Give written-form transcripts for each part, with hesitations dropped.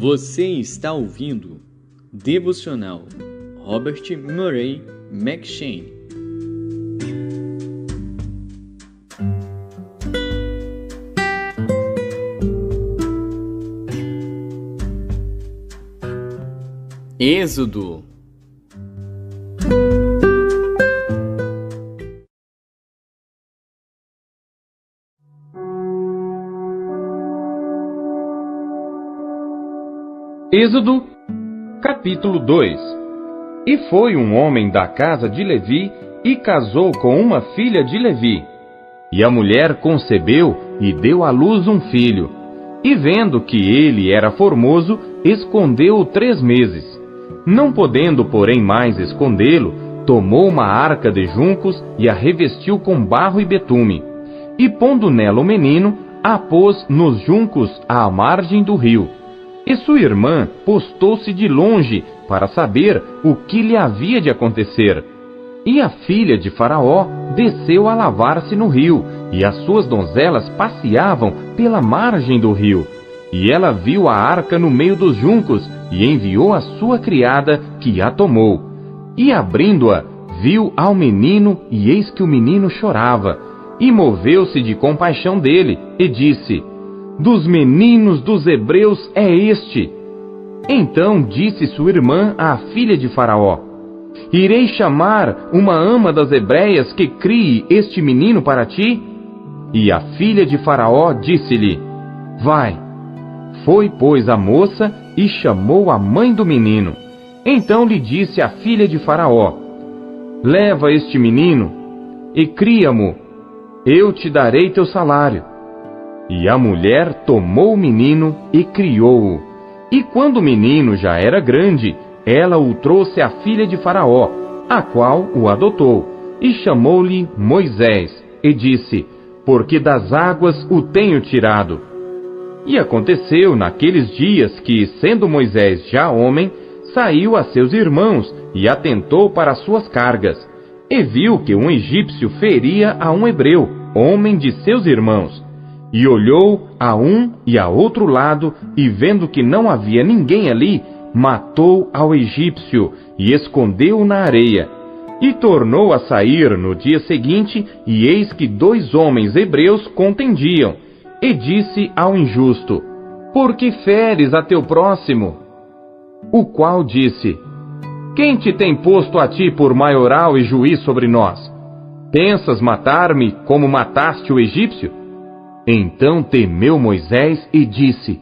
Você está ouvindo Devocional Robert Murray McCheyne. Êxodo. Êxodo, capítulo 2. E foi um homem da casa de Levi e casou com uma filha de Levi. E a mulher concebeu e deu à luz um filho. E vendo que ele era formoso, escondeu-o 3 meses. Não podendo, porém, mais escondê-lo, tomou uma arca de juncos e a revestiu com barro e betume. E pondo nela o menino, a pôs nos juncos à margem do rio. E sua irmã postou-se de longe para saber o que lhe havia de acontecer. E a filha de Faraó desceu a lavar-se no rio, e as suas donzelas passeavam pela margem do rio. E ela viu a arca no meio dos juncos, e enviou a sua criada, que a tomou. E abrindo-a, viu ao menino, e eis que o menino chorava. E moveu-se de compaixão dele, e disse: dos meninos dos hebreus é este. Então disse sua irmã à filha de Faraó: irei chamar uma ama das hebreias que crie este menino para ti? E a filha de Faraó disse-lhe: vai. Foi, pois, a moça e chamou a mãe do menino. Então lhe disse a filha de Faraó: leva este menino e cria-mo, eu te darei teu salário. E a mulher tomou o menino e criou-o. E quando o menino já era grande, ela o trouxe à filha de Faraó, a qual o adotou, e chamou-lhe Moisés, e disse: porque das águas o tenho tirado. E aconteceu naqueles dias que, sendo Moisés já homem, saiu a seus irmãos e atentou para as suas cargas, e viu que um egípcio feria a um hebreu, homem de seus irmãos. E olhou a um e a outro lado, e vendo que não havia ninguém ali, matou ao egípcio e escondeu-o na areia. E tornou a sair no dia seguinte, e eis que 2 homens hebreus contendiam. E disse ao injusto: por que feres a teu próximo? O qual disse: quem te tem posto a ti por maioral e juiz sobre nós? Pensas matar-me como mataste o egípcio? Então temeu Moisés e disse: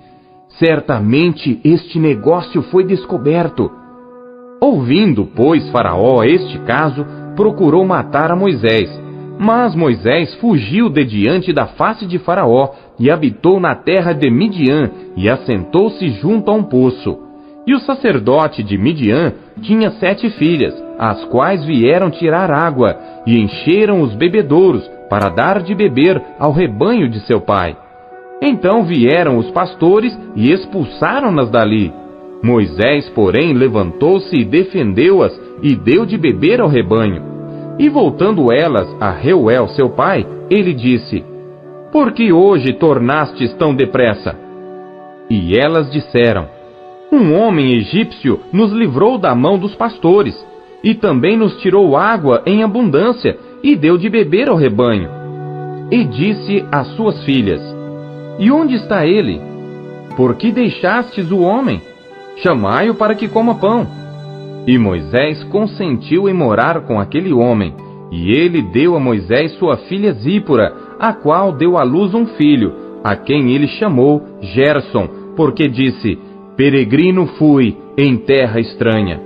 certamente este negócio foi descoberto. Ouvindo, pois, Faraó este caso, procurou matar a Moisés. Mas Moisés fugiu de diante da face de Faraó e habitou na terra de Midian e assentou-se junto a um poço. E o sacerdote de Midian tinha 7 filhas, as quais vieram tirar água e encheram os bebedouros para dar de beber ao rebanho de seu pai. Então vieram os pastores e expulsaram-nas dali. Moisés, porém, levantou-se e defendeu-as e deu de beber ao rebanho. E voltando elas a Reuel, seu pai, ele disse: por que hoje tornastes tão depressa? E elas disseram: um homem egípcio nos livrou da mão dos pastores, e também nos tirou água em abundância, e deu de beber ao rebanho. E disse às suas filhas: e onde está ele? Por que deixastes o homem? Chamai-o para que coma pão. E Moisés consentiu em morar com aquele homem, e ele deu a Moisés sua filha Zípora, a qual deu à luz um filho, a quem ele chamou Gerson, porque disse: peregrino fui em terra estranha.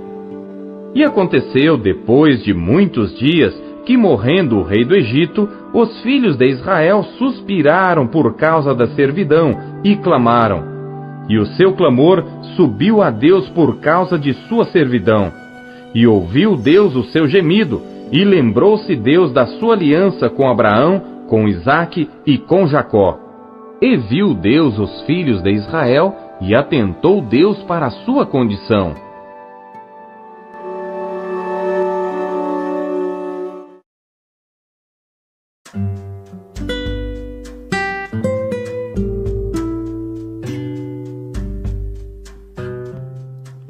E aconteceu, depois de muitos dias, que, morrendo o rei do Egito, os filhos de Israel suspiraram por causa da servidão e clamaram. E o seu clamor subiu a Deus por causa de sua servidão. E ouviu Deus o seu gemido, e lembrou-se Deus da sua aliança com Abraão, com Isaque e com Jacó. E viu Deus os filhos de Israel, e atentou Deus para a sua condição.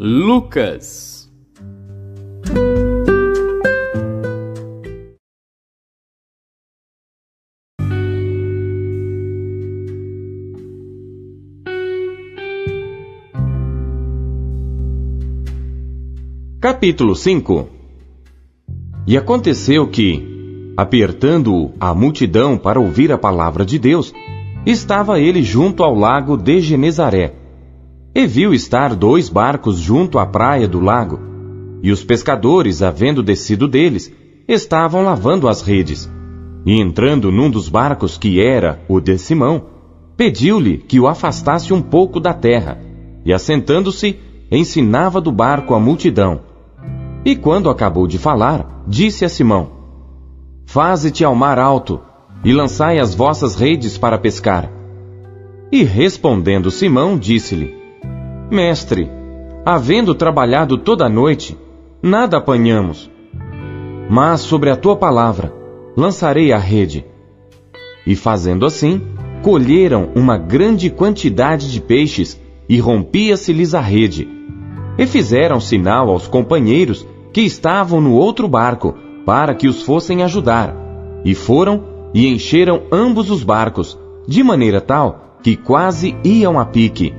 Lucas. Capítulo 5. E aconteceu que, apertando-o a multidão para ouvir a palavra de Deus, estava ele junto ao lago de Genezaré. E viu estar 2 barcos junto à praia do lago, e os pescadores, havendo descido deles, estavam lavando as redes. E entrando num dos barcos, que era o de Simão, pediu-lhe que o afastasse um pouco da terra, e assentando-se, ensinava do barco a multidão. E quando acabou de falar, disse a Simão: Faze-te ao mar alto, e lançai as vossas redes para pescar. E respondendo Simão, disse-lhe: Mestre, havendo trabalhado toda a noite, nada apanhamos. Mas sobre a tua palavra, lançarei a rede. E fazendo assim, colheram uma grande quantidade de peixes, e rompia-se-lhes a rede. E fizeram sinal aos companheiros que estavam no outro barco, para que os fossem ajudar. E foram e encheram ambos os barcos, de maneira tal que quase iam a pique.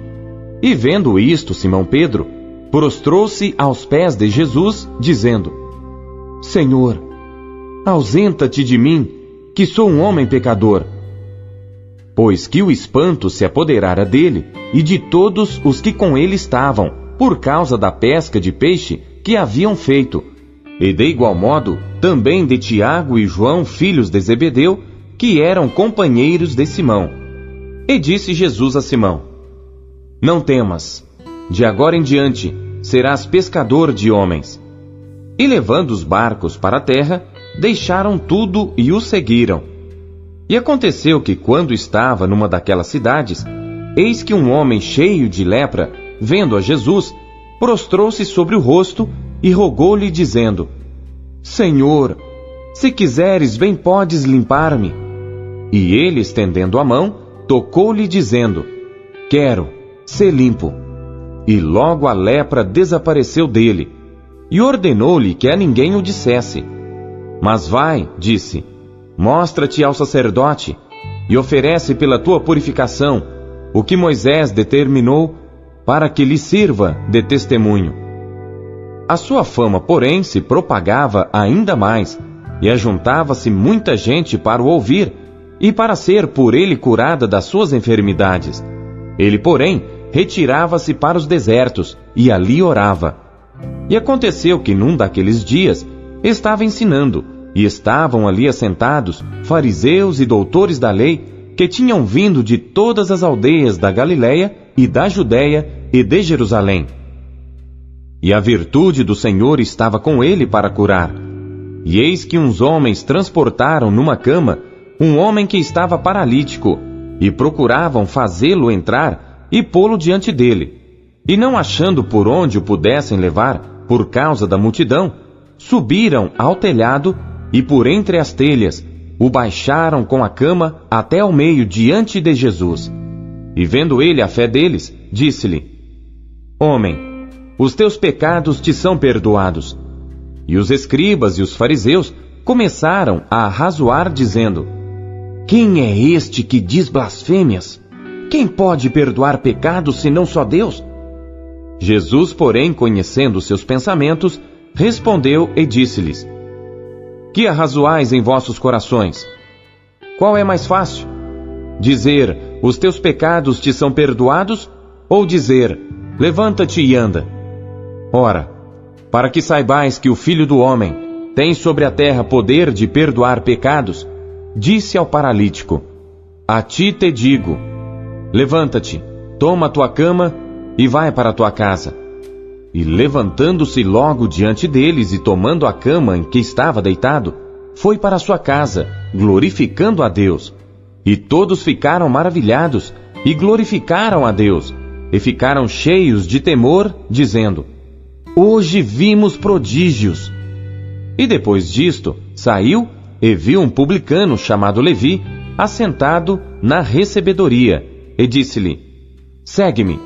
E vendo isto, Simão Pedro prostrou-se aos pés de Jesus, dizendo: Senhor, ausenta-te de mim, que sou um homem pecador. Pois que o espanto se apoderara dele e de todos os que com ele estavam, por causa da pesca de peixe que haviam feito, e de igual modo também de Tiago e João, filhos de Zebedeu, que eram companheiros de Simão. E disse Jesus a Simão: Não temas, de agora em diante serás pescador de homens. E levando os barcos para a terra, deixaram tudo e o seguiram. E aconteceu que, quando estava numa daquelas cidades, eis que um homem cheio de lepra, vendo a Jesus, prostrou-se sobre o rosto e rogou-lhe, dizendo: Senhor, se quiseres, bem podes limpar-me. E ele, estendendo a mão, tocou-lhe, dizendo: Quero, sê limpo. E logo a lepra desapareceu dele, e ordenou-lhe que a ninguém o dissesse. Mas vai, disse, mostra-te ao sacerdote, e oferece pela tua purificação o que Moisés determinou, para que lhe sirva de testemunho. A sua fama, porém, se propagava ainda mais, e ajuntava-se muita gente para o ouvir, e para ser por ele curada das suas enfermidades. Ele, porém, retirava-se para os desertos, e ali orava. E aconteceu que num daqueles dias estava ensinando, e estavam ali assentados fariseus e doutores da lei, que tinham vindo de todas as aldeias da Galiléia e da Judéia e de Jerusalém. E a virtude do Senhor estava com ele para curar. E eis que uns homens transportaram numa cama um homem que estava paralítico, e procuravam fazê-lo entrar e pô-lo diante dele. E não achando por onde o pudessem levar, por causa da multidão, subiram ao telhado e por entre as telhas o baixaram com a cama até ao meio diante de Jesus. E vendo ele a fé deles, disse-lhe: Homem, os teus pecados te são perdoados. E os escribas e os fariseus começaram a arrazoar, dizendo: Quem é este que diz blasfêmias? Quem pode perdoar pecados senão só Deus? Jesus, porém, conhecendo seus pensamentos, respondeu e disse-lhes: Que arrazoais em vossos corações? Qual é mais fácil? Dizer: Os teus pecados te são perdoados? Ou dizer: Levanta-te e anda? Ora, para que saibais que o Filho do Homem tem sobre a terra poder de perdoar pecados, disse ao paralítico: A ti te digo, levanta-te, toma a tua cama e vai para a tua casa. E levantando-se logo diante deles e tomando a cama em que estava deitado, foi para a sua casa, glorificando a Deus. E todos ficaram maravilhados e glorificaram a Deus, e ficaram cheios de temor, dizendo: Hoje vimos prodígios. E depois disto, saiu e viu um publicano chamado Levi, assentado na recebedoria, e disse-lhe: Segue-me.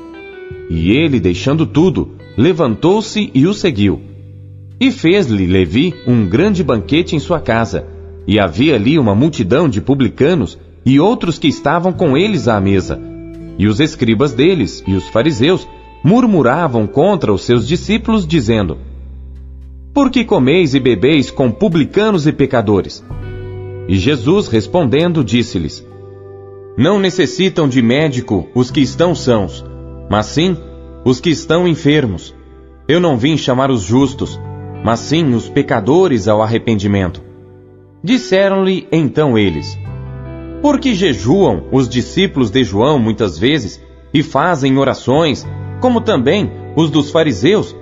E ele, deixando tudo, levantou-se e o seguiu. E fez-lhe Levi um grande banquete em sua casa, e havia ali uma multidão de publicanos e outros que estavam com eles à mesa. E os escribas deles e os fariseus murmuravam contra os seus discípulos, dizendo: Por que comeis e bebeis com publicanos e pecadores? E Jesus, respondendo, disse-lhes: Não necessitam de médico os que estão sãos, mas sim os que estão enfermos. Eu não vim chamar os justos, mas sim os pecadores ao arrependimento. Disseram-lhe então eles: Por que jejuam os discípulos de João muitas vezes e fazem orações, como também os dos fariseus,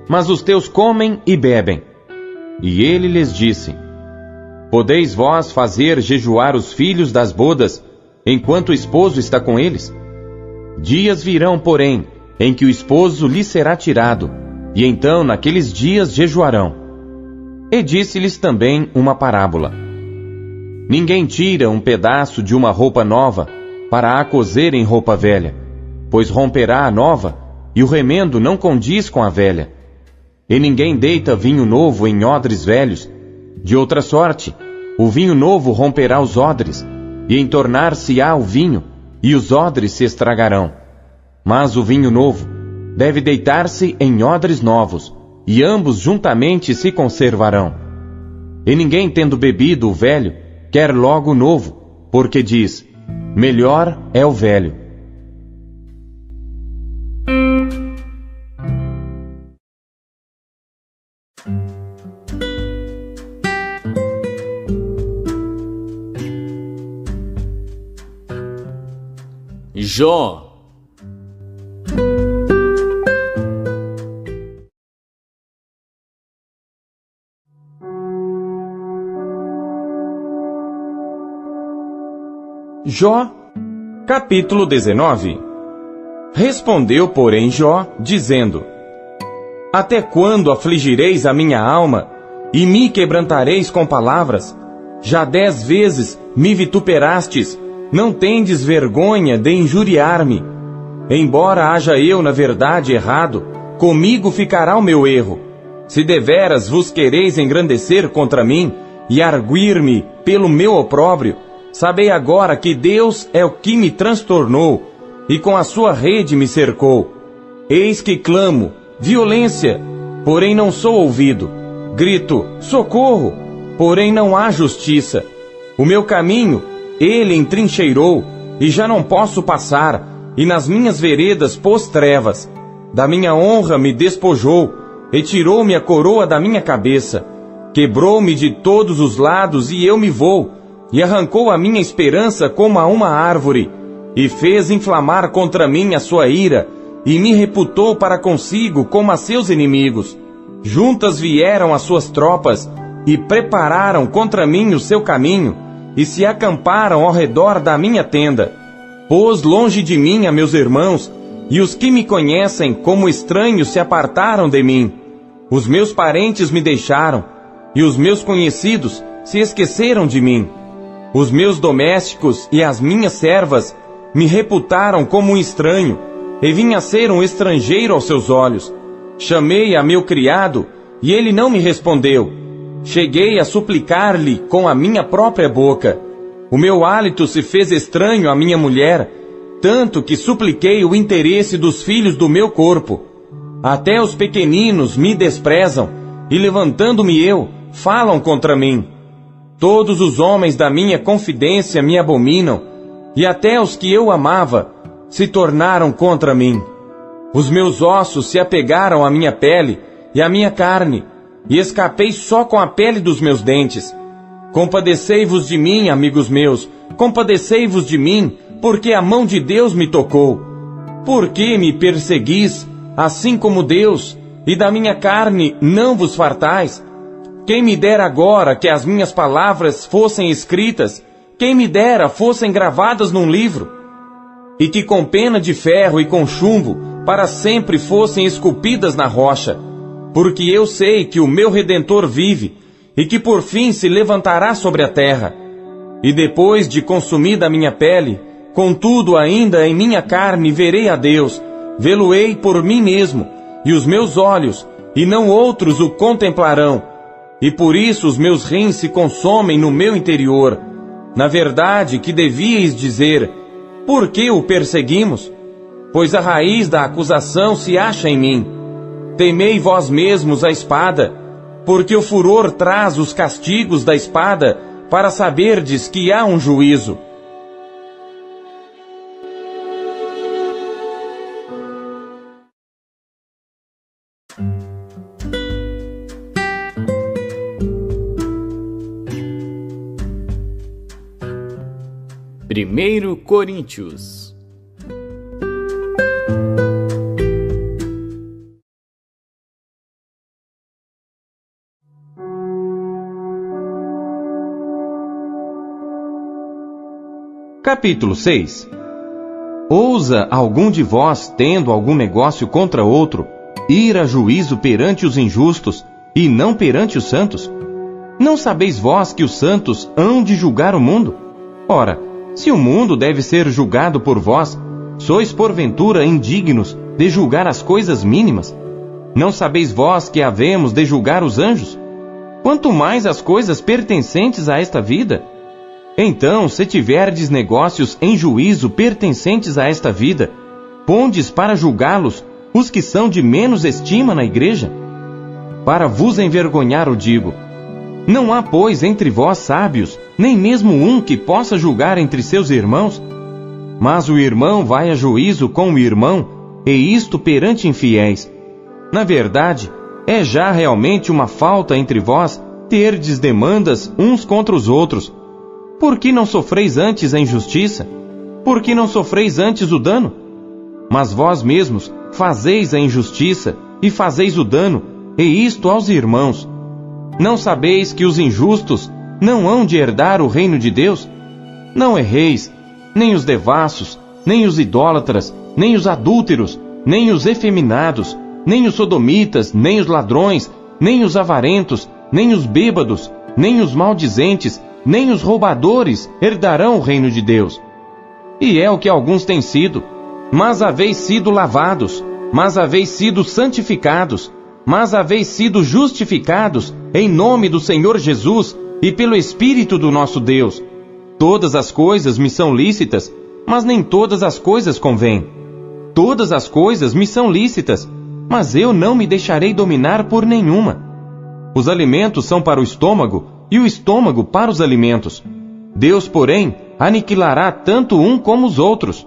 mas os teus comem e bebem? E ele lhes disse: Podeis vós fazer jejuar os filhos das bodas, enquanto o esposo está com eles? Dias virão, porém, em que o esposo lhe será tirado, e então naqueles dias jejuarão. E disse-lhes também uma parábola: Ninguém tira um pedaço de uma roupa nova para a coser em roupa velha, pois romperá a nova, e o remendo não condiz com a velha. E ninguém deita vinho novo em odres velhos, de outra sorte, o vinho novo romperá os odres, e entornar-se-á o vinho, e os odres se estragarão. Mas o vinho novo deve deitar-se em odres novos, e ambos juntamente se conservarão. E ninguém, tendo bebido o velho, quer logo o novo, porque diz: Melhor é o velho. Jó. Jó, capítulo 19. Respondeu, porém, Jó, dizendo: Até quando afligireis a minha alma, e me quebrantareis com palavras? Já 10 vezes me vituperastes, não tendes vergonha de injuriar-me. Embora haja eu, na verdade, errado, comigo ficará o meu erro. Se deveras vos quereis engrandecer contra mim, e arguir-me pelo meu opróbrio, sabei agora que Deus é o que me transtornou, e com a sua rede me cercou. Eis que clamo, violência, porém não sou ouvido. Grito, socorro, porém não há justiça. O meu caminho ele entrincheirou, e já não posso passar, e nas minhas veredas pôs trevas. Da minha honra me despojou, e tirou-me a coroa da minha cabeça. Quebrou-me de todos os lados, e eu me vou, e arrancou a minha esperança como a uma árvore, e fez inflamar contra mim a sua ira, e me reputou para consigo como a seus inimigos. Juntas vieram as suas tropas, e prepararam contra mim o seu caminho, e se acamparam ao redor da minha tenda. Pôs longe de mim a meus irmãos, e os que me conhecem como estranhos se apartaram de mim. Os meus parentes me deixaram, e os meus conhecidos se esqueceram de mim. Os meus domésticos e as minhas servas me reputaram como um estranho, e vim a ser um estrangeiro aos seus olhos. Chamei a meu criado, e ele não me respondeu. Cheguei a suplicar-lhe com a minha própria boca. O meu hálito se fez estranho à minha mulher, tanto que supliquei o interesse dos filhos do meu corpo. Até os pequeninos me desprezam, e levantando-me eu, falam contra mim. Todos os homens da minha confidência me abominam, e até os que eu amava se tornaram contra mim. Os meus ossos se apegaram à minha pele e à minha carne, e escapei só com a pele dos meus dentes. Compadecei-vos de mim, amigos meus, compadecei-vos de mim, porque a mão de Deus me tocou. Por que me perseguis, assim como Deus, e da minha carne não vos fartais? Quem me dera agora que as minhas palavras fossem escritas, quem me dera fossem gravadas num livro, e que com pena de ferro e com chumbo para sempre fossem esculpidas na rocha. Porque eu sei que o meu Redentor vive, e que por fim se levantará sobre a terra. E depois de consumida a minha pele, contudo ainda em minha carne verei a Deus, vê-lo-ei por mim mesmo, e os meus olhos, e não outros, o contemplarão. E por isso os meus rins se consomem no meu interior. Na verdade, que devíeis dizer: por que o perseguimos? Pois a raiz da acusação se acha em mim. Temei vós mesmos a espada, porque o furor traz os castigos da espada, para saberdes que há um juízo. Primeiro Coríntios. Capítulo 6. Ousa algum de vós, tendo algum negócio contra outro, ir a juízo perante os injustos, e não perante os santos? Não sabeis vós que os santos hão de julgar o mundo? Ora, se o mundo deve ser julgado por vós, sois porventura indignos de julgar as coisas mínimas? Não sabeis vós que havemos de julgar os anjos? Quanto mais as coisas pertencentes a esta vida? Então, se tiverdes negócios em juízo pertencentes a esta vida, pondes para julgá-los os que são de menos estima na igreja? Para vos envergonhar o digo: não há, pois, entre vós sábios, nem mesmo um que possa julgar entre seus irmãos? Mas o irmão vai a juízo com o irmão, e isto perante infiéis. Na verdade, é já realmente uma falta entre vós terdes demandas uns contra os outros. Por que não sofreis antes a injustiça? Por que não sofreis antes o dano? Mas vós mesmos fazeis a injustiça e fazeis o dano, e isto aos irmãos. Não sabeis que os injustos não hão de herdar o reino de Deus? Não erreis, nem os devassos, nem os idólatras, nem os adúlteros, nem os efeminados, nem os sodomitas, nem os ladrões, nem os avarentos, nem os bêbados, nem os maldizentes, nem os roubadores herdarão o reino de Deus. E é o que alguns têm sido. Mas haveis sido lavados, mas haveis sido santificados, mas haveis sido justificados em nome do Senhor Jesus e pelo Espírito do nosso Deus. Todas as coisas me são lícitas, mas nem todas as coisas convêm. Todas as coisas me são lícitas, mas eu não me deixarei dominar por nenhuma. Os alimentos são para o estômago, e o estômago para os alimentos. Deus, porém, aniquilará tanto um como os outros.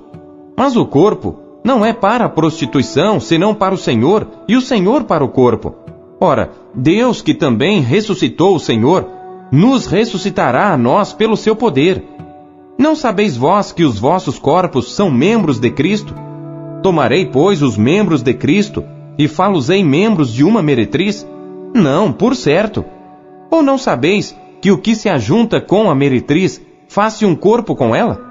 Mas o corpo não é para a prostituição, senão para o Senhor, e o Senhor para o corpo. Ora, Deus, que também ressuscitou o Senhor, nos ressuscitará a nós pelo seu poder. Não sabeis vós que os vossos corpos são membros de Cristo? Tomarei, pois, os membros de Cristo, e fá-los-ei membros de uma meretriz? Não, por certo. Ou não sabeis que o que se ajunta com a meretriz faz-se um corpo com ela?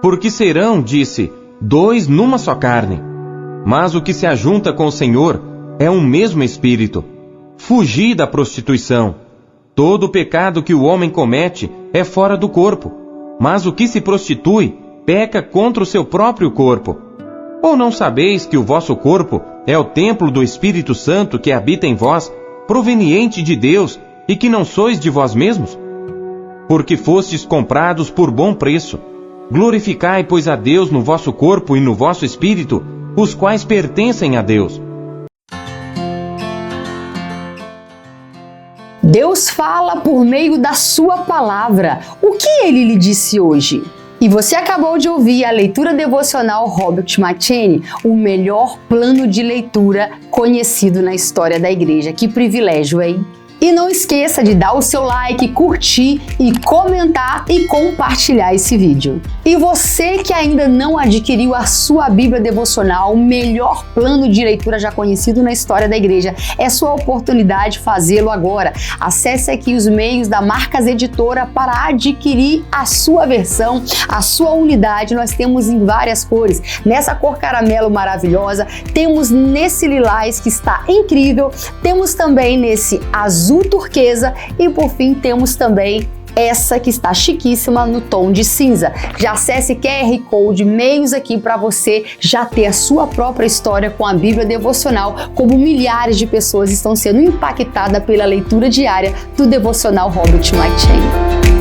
Porque serão, disse, dois numa só carne. Mas o que se ajunta com o Senhor é um mesmo espírito. Fugi da prostituição. Todo o pecado que o homem comete é fora do corpo, mas o que se prostitui peca contra o seu próprio corpo. Ou não sabeis que o vosso corpo é o templo do Espírito Santo que habita em vós, proveniente de Deus, e que não sois de vós mesmos? Porque fostes comprados por bom preço. Glorificai, pois, a Deus no vosso corpo e no vosso espírito, os quais pertencem a Deus. Deus fala por meio da sua palavra. O que ele lhe disse hoje? E você acabou de ouvir a leitura devocional Robert McCheyne, o melhor plano de leitura conhecido na história da igreja. Que privilégio, hein? E não esqueça de dar o seu like, curtir e comentar e compartilhar esse vídeo. E você que ainda não adquiriu a sua Bíblia devocional, o melhor plano de leitura já conhecido na história da igreja, é sua oportunidade de fazê-lo agora. Acesse aqui os meios da Marcas Editora para adquirir a sua versão, a sua unidade. Nós temos em várias cores. Nessa cor caramelo maravilhosa, temos nesse lilás que está incrível, temos também nesse azul turquesa e por fim temos também essa que está chiquíssima no tom de cinza. Já acesse QR Code, meios aqui para você já ter a sua própria história com a Bíblia Devocional, como milhares de pessoas estão sendo impactadas pela leitura diária do Devocional Robert McCheyne.